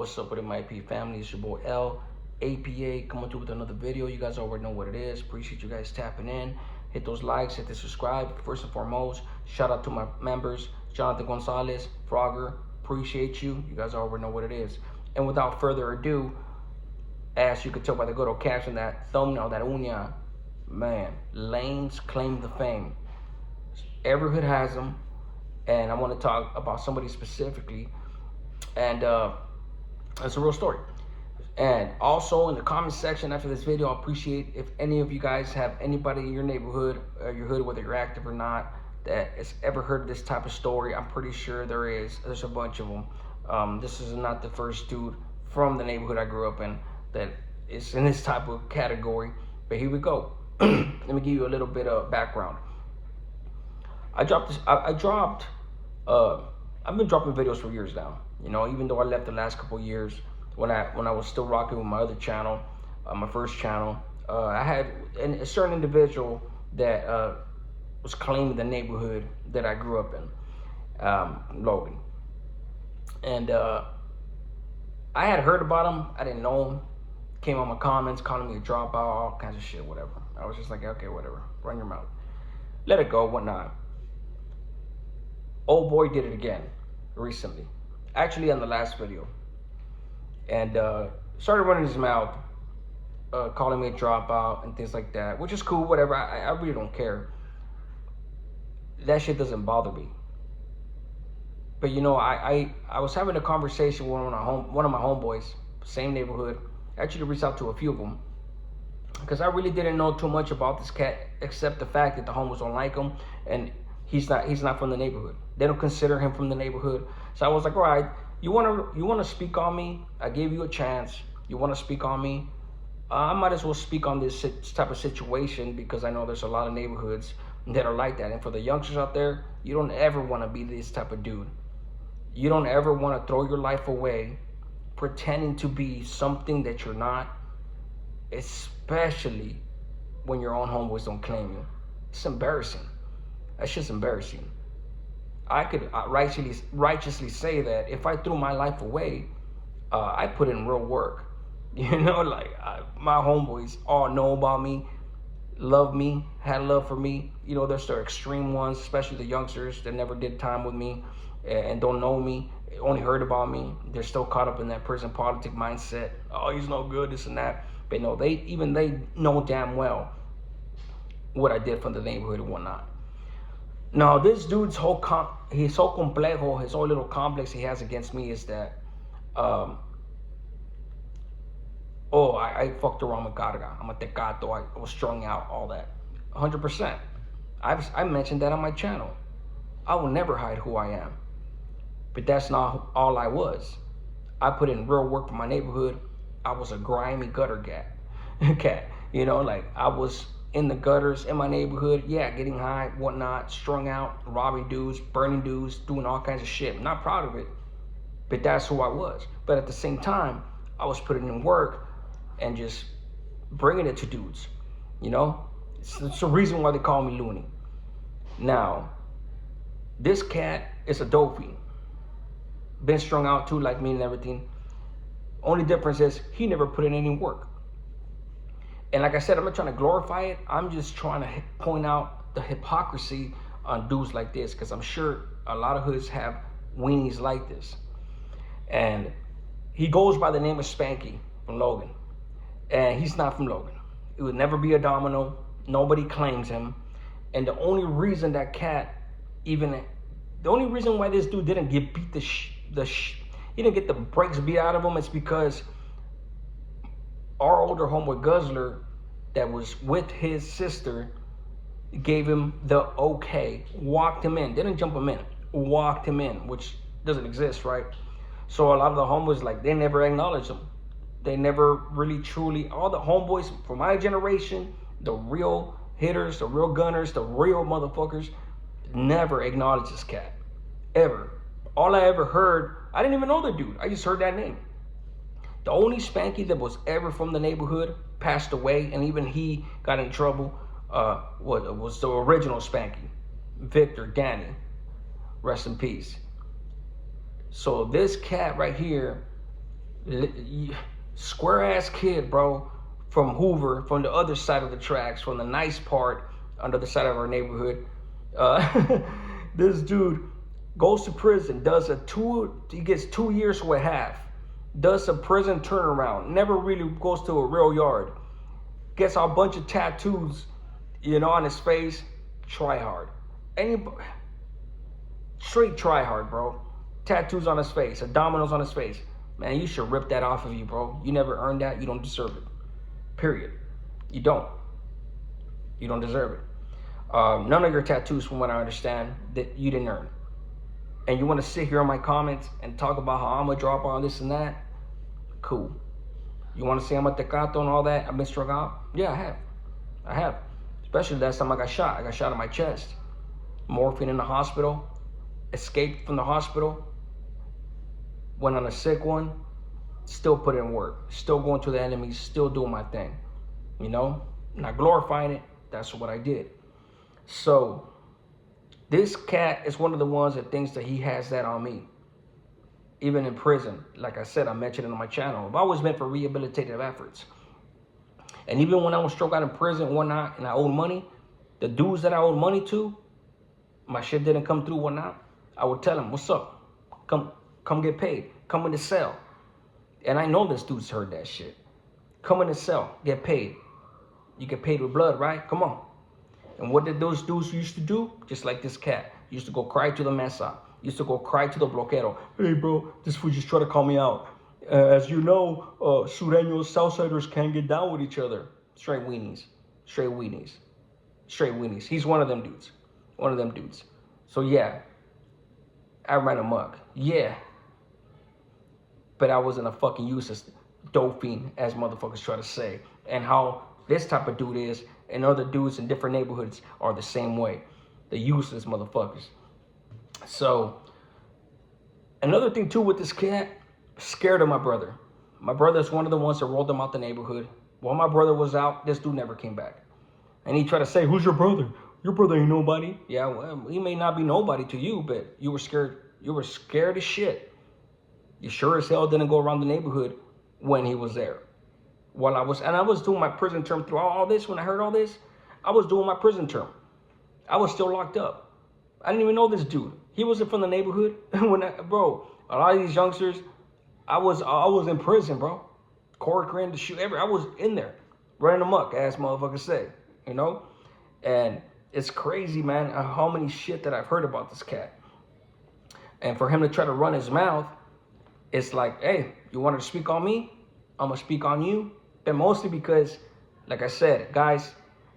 What's up with it, my AP family? It's your boy L, APA, coming through with another video. You guys already know what it is. Appreciate you guys tapping in. Hit those likes, hit the subscribe. First and foremost, shout out to my members, Jonathan Gonzalez, Frogger. Appreciate you. You guys already know what it is. And without further ado, as you can tell by the good old caption, that thumbnail, that uña, man, lanes claim the fame. Every hood has them, and I want to talk about somebody specifically. And it's a real story. And also in the comment section after this video, I appreciate if any of you guys have anybody in your neighborhood, your hood, whether you're active or not, that has ever heard this type of story. I'm pretty sure there is. There's a bunch of them. This is not the first dude from the neighborhood I grew up in that is in this type of category. But here we go. Let me give you a little bit of background. I've been dropping videos for years now. You know, even though I left the last couple of years when I was still rocking with my other channel, my first channel, I had a certain individual that was claiming the neighborhood that I grew up in, Logan. And I had heard about him. I didn't know him. Came on my comments, calling me a dropout, all kinds of shit, whatever. I was just like, okay, whatever, run your mouth. Let it go, whatnot. Old boy did it again recently. Actually on the last video, and started running his mouth, calling me a dropout and things like that, which is cool, whatever. I really don't care. That shit doesn't bother me. But you know, I was having a conversation with one of my homeboys, same neighborhood. I actually reached out to a few of them because I really didn't know too much about this cat, except the fact that the homos don't like him, and he's not from the neighborhood. They don't consider him from the neighborhood. So I was like, all right, you wanna speak on me? I gave you a chance. You wanna speak on me? I might as well speak on this type of situation because I know there's a lot of neighborhoods that are like that. And for the youngsters out there, you don't ever wanna be this type of dude. You don't ever wanna throw your life away pretending to be something that you're not, especially when your own homeboys don't claim you. It's embarrassing. That's just embarrassing. I could righteously say that if I threw my life away, I put in real work. You know, like my homeboys all know about me, love me, had love for me. You know, there's the extreme ones, especially the youngsters that never did time with me and don't know me, only heard about me. They're still caught up in that prison politic mindset. Oh, he's no good, this and that. But no, they know damn well what I did for the neighborhood and whatnot. Now, this dude's his whole complejo, his whole little complex he has against me is that, I fucked around with carga. I'm a tecato. I was strung out, all that. 100%. I mentioned that on my channel. I will never hide who I am. But that's not all I was. I put in real work for my neighborhood. I was a grimy gutter cat. You know, like I was in the gutters in my neighborhood, getting high, whatnot, strung out, robbing dudes, burning dudes, doing all kinds of shit. I'm not proud of it, but that's who I was. But at the same time, I was putting in work and just bringing it to dudes, you know? It's the reason why they call me Looney. Now, this cat is a dopey. Been strung out too, like me and everything. Only difference is he never put in any work. And like I said, I'm not trying to glorify it. I'm just trying to point out the hypocrisy on dudes like this, because I'm sure a lot of hoods have weenies like this. And he goes by the name of Spanky from Logan. And he's not from Logan. It would never be a domino. Nobody claims him. And the only reason that cat the only reason why this dude didn't get beat he didn't get the brakes beat out of him, it's because our older homeboy Guzzler that was with his sister gave him the okay, walked him in, didn't jump him in, walked him in, which doesn't exist, right? So a lot of the homeboys, like, they never acknowledged him. They never really truly, all the homeboys from my generation, the real hitters, the real gunners, the real motherfuckers, never acknowledged this cat, ever. All I ever heard, I didn't even know the dude, I just heard that name. The only Spanky that was ever from the neighborhood passed away, and even he got in trouble, was the original Spanky, Victor Danny, rest in peace. So this cat right here Square ass kid, bro, from Hoover, from the other side of the tracks, from the nice part under the side of our neighborhood. This dude goes to prison, he gets 2 years with half, does a prison turnaround, never really goes to a real yard, gets a bunch of tattoos, on his face, try hard. Anybody, straight try hard, bro. Tattoos on his face, dominoes on his face. Man, you should rip that off of you, bro. You never earned that. You don't deserve it. Period. You don't. You don't deserve it. None of your tattoos, from what I understand, that you didn't earn. And you want to sit here on my comments and talk about how I'm a drop on this and that? Cool. You want to say I'm a tecato and all that? I've been struck out? Yeah, I have. I have. Especially last time I got shot. I got shot in my chest. Morphine in the hospital. Escaped from the hospital. Went on a sick one. Still put in work. Still going to the enemies. Still doing my thing. Not glorifying it. That's what I did. So, this cat is one of the ones that thinks that he has that on me. Even in prison. Like I said, I mentioned it on my channel. I've always been for rehabilitative efforts. And even when I was struck out in prison and whatnot, and I owed money, the dudes that I owed money to, my shit didn't come through, whatnot, I would tell them, what's up? Come get paid. Come in the cell. And I know this dude's heard that shit. Come in the cell. Get paid. You get paid with blood, right? Come on. And what did those dudes used to do? Just like this cat. Used to go cry to the mesa. Used to go cry to the bloquero. Hey, bro, this fool just tried to call me out. As you know, Sureños, Southsiders can't get down with each other. Straight weenies. Straight weenies. Straight weenies. He's one of them dudes. One of them dudes. So, yeah. I ran amok. Yeah. But I wasn't a fucking useless dope fiend, as motherfuckers try to say. And how this type of dude is, and other dudes in different neighborhoods are the same way. The useless motherfuckers. So, another thing too with this cat, scared of my brother. My brother's one of the ones that rolled him out the neighborhood. While my brother was out, this dude never came back. And he tried to say, who's your brother? Your brother ain't nobody. Yeah, well, he may not be nobody to you, but you were scared. You were scared as shit. You sure as hell didn't go around the neighborhood when he was there. I was doing my prison term through all this. When I heard all this, I was doing my prison term. I was still locked up. I didn't even know this dude. He wasn't from the neighborhood. Bro, a lot of these youngsters, I was in prison, bro. Corcoran, the shoot, I was in there, running amok, as motherfuckers say, And it's crazy, man, how many shit that I've heard about this cat. And for him to try to run his mouth, it's like, hey, you wanted to speak on me? I'm going to speak on you. But mostly because, like I said, guys,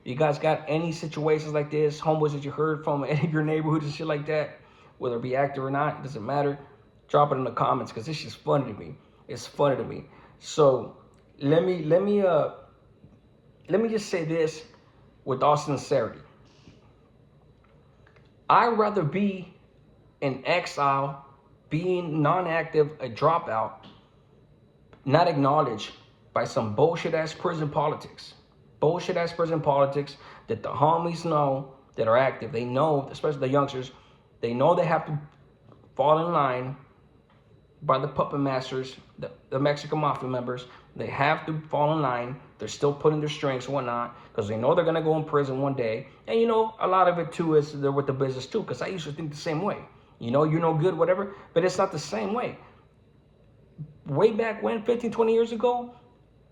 you guys got any situations like this, homeboys that you heard from any of your neighborhoods and shit like that, whether it be active or not, it doesn't matter. Drop it in the comments because this is funny to me. It's funny to me. So let me just say this with all sincerity. I'd rather be in exile, being non-active, a dropout, not acknowledged by some bullshit-ass prison politics. Bullshit-ass prison politics that the homies know that are active. They know, especially the youngsters, they know they have to fall in line by the puppet masters, the Mexican mafia members. They have to fall in line. They're still putting their strings and whatnot because they know they're going to go in prison one day. And, a lot of it, too, is they're with the business, too, because I used to think the same way. You're no good, whatever, but it's not the same way. Way back when, 15, 20 years ago,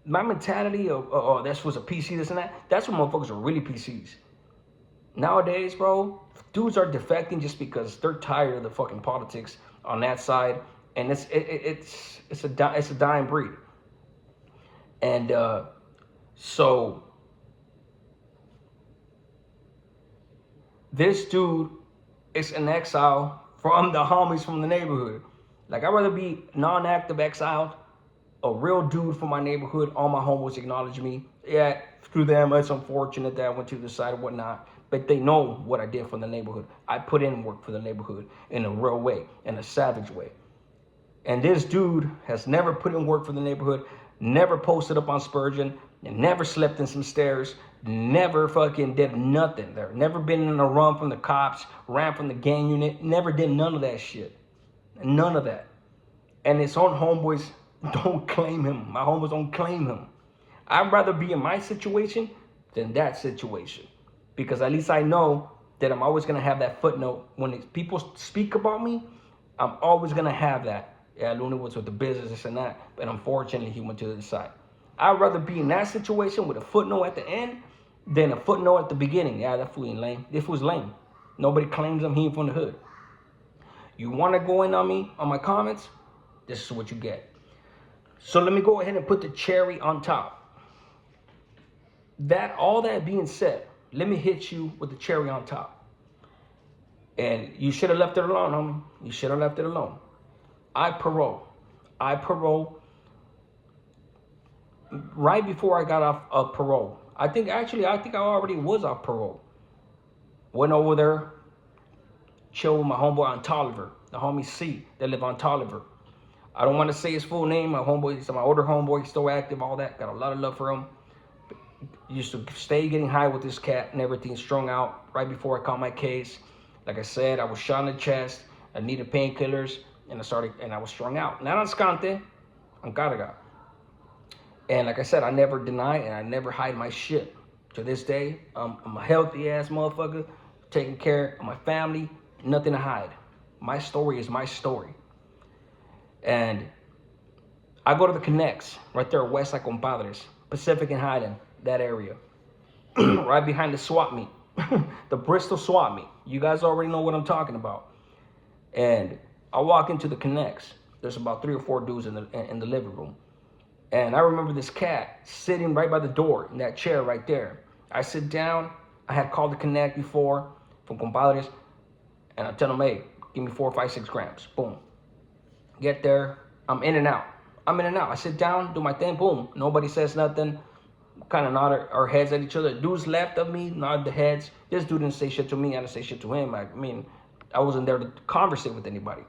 my mentality of, this was a PC, this and that, that's when motherfuckers are really PCs. Nowadays, bro, dudes are defecting just because they're tired of the fucking politics on that side, and it's a dying breed. And so this dude is in exile from the homies from the neighborhood. Like, I'd rather be non-active exiled, a real dude from my neighborhood. All my homeboys acknowledge me. Yeah, through them, it's unfortunate that I went to the side and whatnot. But they know what I did for the neighborhood. I put in work for the neighborhood in a real way, in a savage way. And this dude has never put in work for the neighborhood, never posted up on Spurgeon, and never slept in some stairs, never fucking did nothing there. Never been in a run from the cops, ran from the gang unit, never did none of that shit. None of that. And his own homeboys don't claim him. My homeboys don't claim him. I'd rather be in my situation than that situation. Because at least I know that I'm always going to have that footnote. When people speak about me, I'm always going to have that. Yeah, Luna was with the business, this and that. But unfortunately, he went to the side. I'd rather be in that situation with a footnote at the end than a footnote at the beginning. Yeah, that fool ain't lame. This fool's lame. Nobody claims him. He ain't from the hood. You want to go in on me, on my comments? This is what you get. So let me go ahead and put the cherry on top. All that being said, let me hit you with the cherry on top. And you should have left it alone, homie. You should have left it alone. I parole right before I got off of parole. I think I already was off parole. Went over there, chill with my homeboy on Tolliver, the homie C that live on Tolliver. I don't want to say his full name. My homeboy, he's my older homeboy, still active, all that. Got a lot of love for him. Used to stay getting high with this cat and everything, strung out right before I caught my case. Like I said, I was shot in the chest. I needed painkillers, and I was strung out. Not on Scante, on Carga. And like I said, I never deny and I never hide my shit. To this day, I'm a healthy ass motherfucker, taking care of my family, nothing to hide. My story is my story. And I go to the Connects, right there, West Side Compadres, Pacific and Highland, that area. Right behind the swap meet, the Bristol swap meet. You guys already know what I'm talking about. And I walk into the Connects. There's about 3 or 4 dudes in the living room. And I remember this cat sitting right by the door in that chair right there. I sit down. I had called the Connect before from Compadres. And I tell them, hey, give me 4, 5, 6 grams. Boom. Get there. I'm in and out. I sit down, do my thing. Boom. Nobody says nothing. Kind of nod our heads at each other. Dudes left of me, nod the heads. This dude didn't say shit to me. I didn't say shit to him. I mean, I wasn't there to conversate with anybody.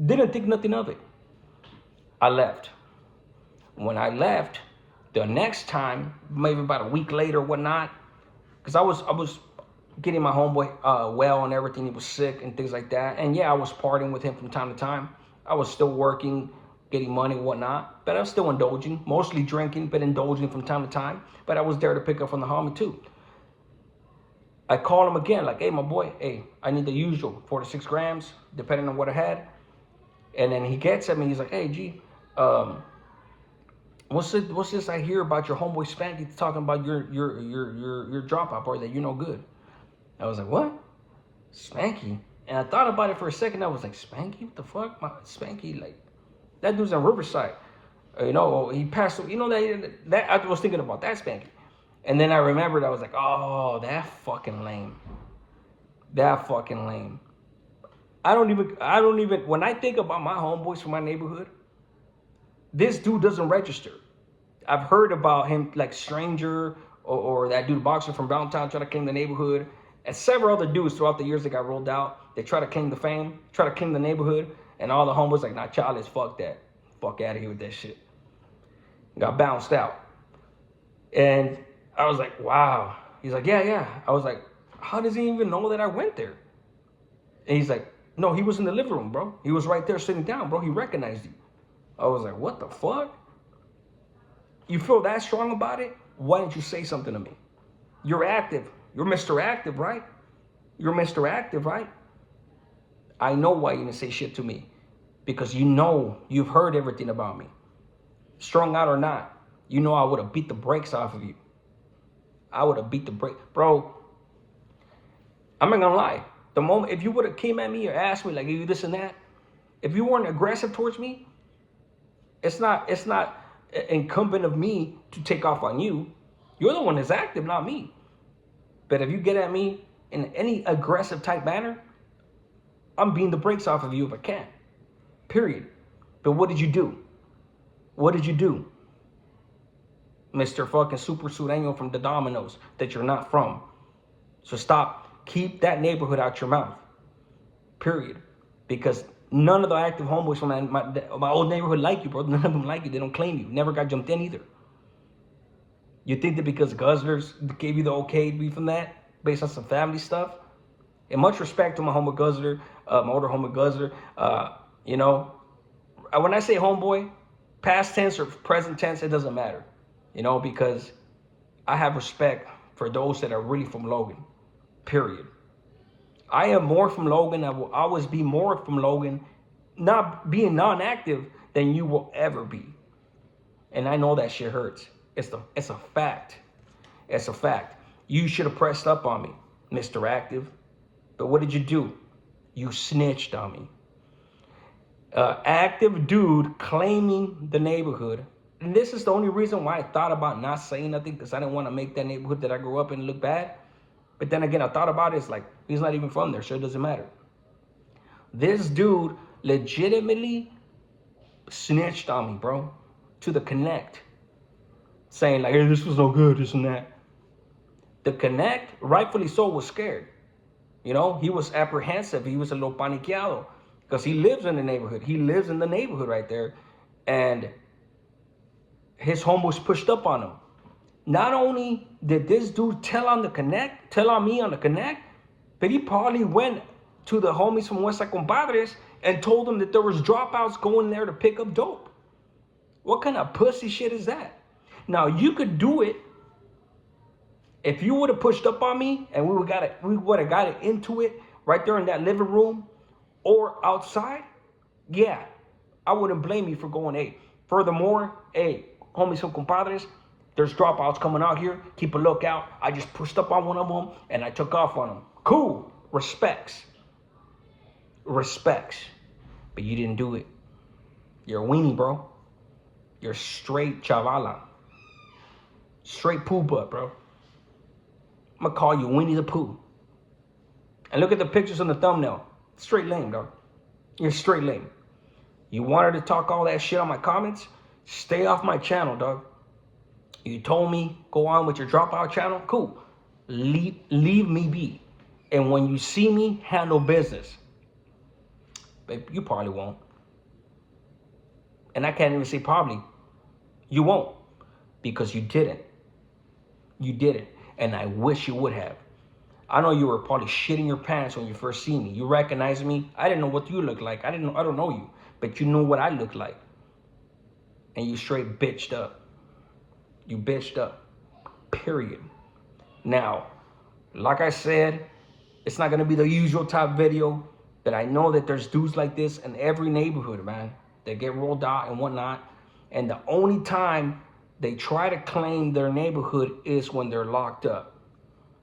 Didn't think nothing of it. I left. When I left, the next time, maybe about a week later or whatnot, because I was getting my homeboy well and everything. He was sick and things like that. And yeah, I was partying with him from time to time. I was still working, getting money and whatnot, but I was still indulging, mostly drinking, but indulging from time to time. But I was there to pick up from the homie too. I called him again, like, hey, my boy, hey, I need the usual 4 to 6 grams, depending on what I had. And then he gets at me, he's like, hey, G, what's this I hear about your homeboy Spanky talking about your drop out party that you're no good? I was like, what? Spanky? And I thought about it for a second. I was like, Spanky? What the fuck? Spanky, like, that dude's in Riverside. He passed. That I was thinking about that Spanky. And then I remembered, I was like, oh, that fucking lame. I don't even, when I think about my homeboys from my neighborhood, this dude doesn't register. I've heard about him, like Stranger or that dude boxer from downtown trying to claim the neighborhood, and several other dudes throughout the years that got rolled out. They try to claim the fame, try to claim the neighborhood, and all the homeboys like, nah, childish, fuck that. Fuck out of here with that shit. Got bounced out. And I was like, wow. He's like, yeah. I was like, how does he even know that I went there? And he's like, no, he was in the living room, bro. He was right there sitting down, bro. He recognized you. I was like, what the fuck? You feel that strong about it? Why didn't you say something to me? You're active. You're Mr. Active, right? I know why you didn't say shit to me. Because you've heard everything about me. Strung out or not, I would have beat the brakes off of you. Bro, I'm not gonna lie. The moment, if you would have came at me or asked me, like, you this and that, if you weren't aggressive towards me, it's not incumbent of me to take off on you. You're the one that's active, not me. But if you get at me in any aggressive type manner, I'm beating the brakes off of you if I can. Period. But what did you do? Mr. fucking Super Sureño from the Dominoes that you're not from. So stop. Keep that neighborhood out your mouth. Period. Because none of the active homeboys from my old neighborhood like you, bro. None of them like you. They don't claim you. Never got jumped in either. You think that because Guzzlers gave you the okay to be from that, based on some family stuff? And much respect to my homeboy Guzzler, my older homeboy Guzzler. When I say homeboy, Past tense or present tense, it doesn't matter, you know, because I have respect for those that are really from Logan, period. I am more from Logan. I will always be more from Logan, not being non-active than you will ever be. And I know that shit hurts. It's a fact. It's a fact. You should have pressed up on me, Mr. Active. But what did you do? You snitched on me. Active dude claiming the neighborhood. And this is the only reason why I thought about not saying nothing, because I didn't want to make that neighborhood that I grew up in look bad. But then again, I thought about it. It's like, he's not even from there, so it doesn't matter. This dude legitimately snitched on me, bro, to the Connect, saying like, hey, this was no good, this and that. The Connect, rightfully so, was scared. You know, he was apprehensive. He was a little paniqueado because he lives in the neighborhood. He lives in the neighborhood right there. And his home was pushed up on him. Not only did this dude tell on me on the Connect, but he probably went to the homies from West Side Compadres and told them that there was dropouts going there to pick up dope. What kind of pussy shit is that? Now, you could do it if you would have pushed up on me and we would have got it into it right there in that living room or outside. Yeah, I wouldn't blame you for going, hey. Furthermore, hey, homies from Compadres, there's dropouts coming out here. Keep a lookout. I just pushed up on one of them and I took off on them. Cool. Respects. Respects. But you didn't do it. You're a weenie, bro. You're straight chavala. Straight poo butt, bro. I'm gonna call you Winnie the Pooh. And look at the pictures on the thumbnail. Straight lame, dog. You're straight lame. You wanted to talk all that shit on my comments? Stay off my channel, dog. You told me go on with your dropout channel? Cool. Leave me be. And when you see me, handle business. But you probably won't. And I can't even say probably. You won't. Because you didn't. You didn't. And I wish you would have. I know you were probably shitting your pants when you first seen me. You recognized me. I didn't know what you looked like. I don't know you. But you knew what I looked like. And you straight bitched up. You bitched up. Period. Now, like I said, it's not going to be the usual type video. But I know that there's dudes like this in every neighborhood, man. That get rolled out and whatnot. And the only time they try to claim their neighborhood is when they're locked up.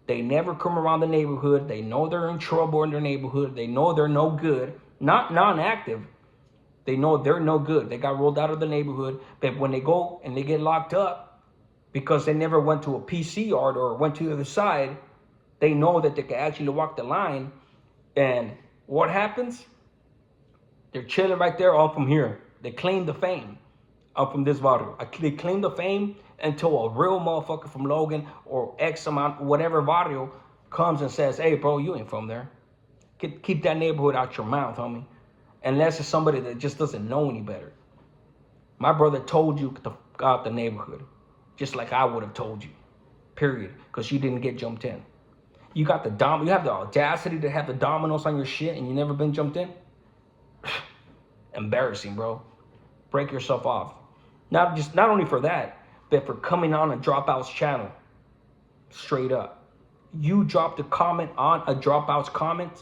They never come around the neighborhood. They know they're in trouble in their neighborhood. They know they're no good. Not non-active. They know they're no good. They got rolled out of the neighborhood. But when they go and they get locked up because they never went to a PC yard or went to the other side, they know that they can actually walk the line. And what happens? They're chilling right there all from here. They claim the fame. I'm from this barrio. They claim the fame until a real motherfucker from Logan or X amount, whatever barrio, comes and says, hey, bro, you ain't from there. Keep that neighborhood out your mouth, homie. Unless it's somebody that just doesn't know any better. My brother told you to fuck out the neighborhood, just like I would have told you, period, because you didn't get jumped in. You got you have the audacity to have the dominoes on your shit and you never been jumped in? Embarrassing, bro. Break yourself off. Not only for that, but for coming on a Dropouts channel. Straight up. You dropped a comment on a Dropouts comment,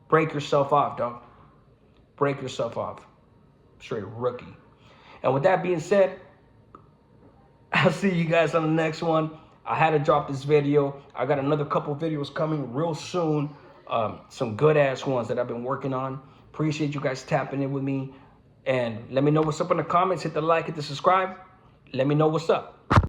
break yourself off, dog. Break yourself off. Straight rookie. And with that being said, I'll see you guys on the next one. I had to drop this video. I got another couple videos coming real soon. Some good ass ones that I've been working on. Appreciate you guys tapping in with me. And let me know what's up in the comments. Hit the like, hit the subscribe. Let me know what's up.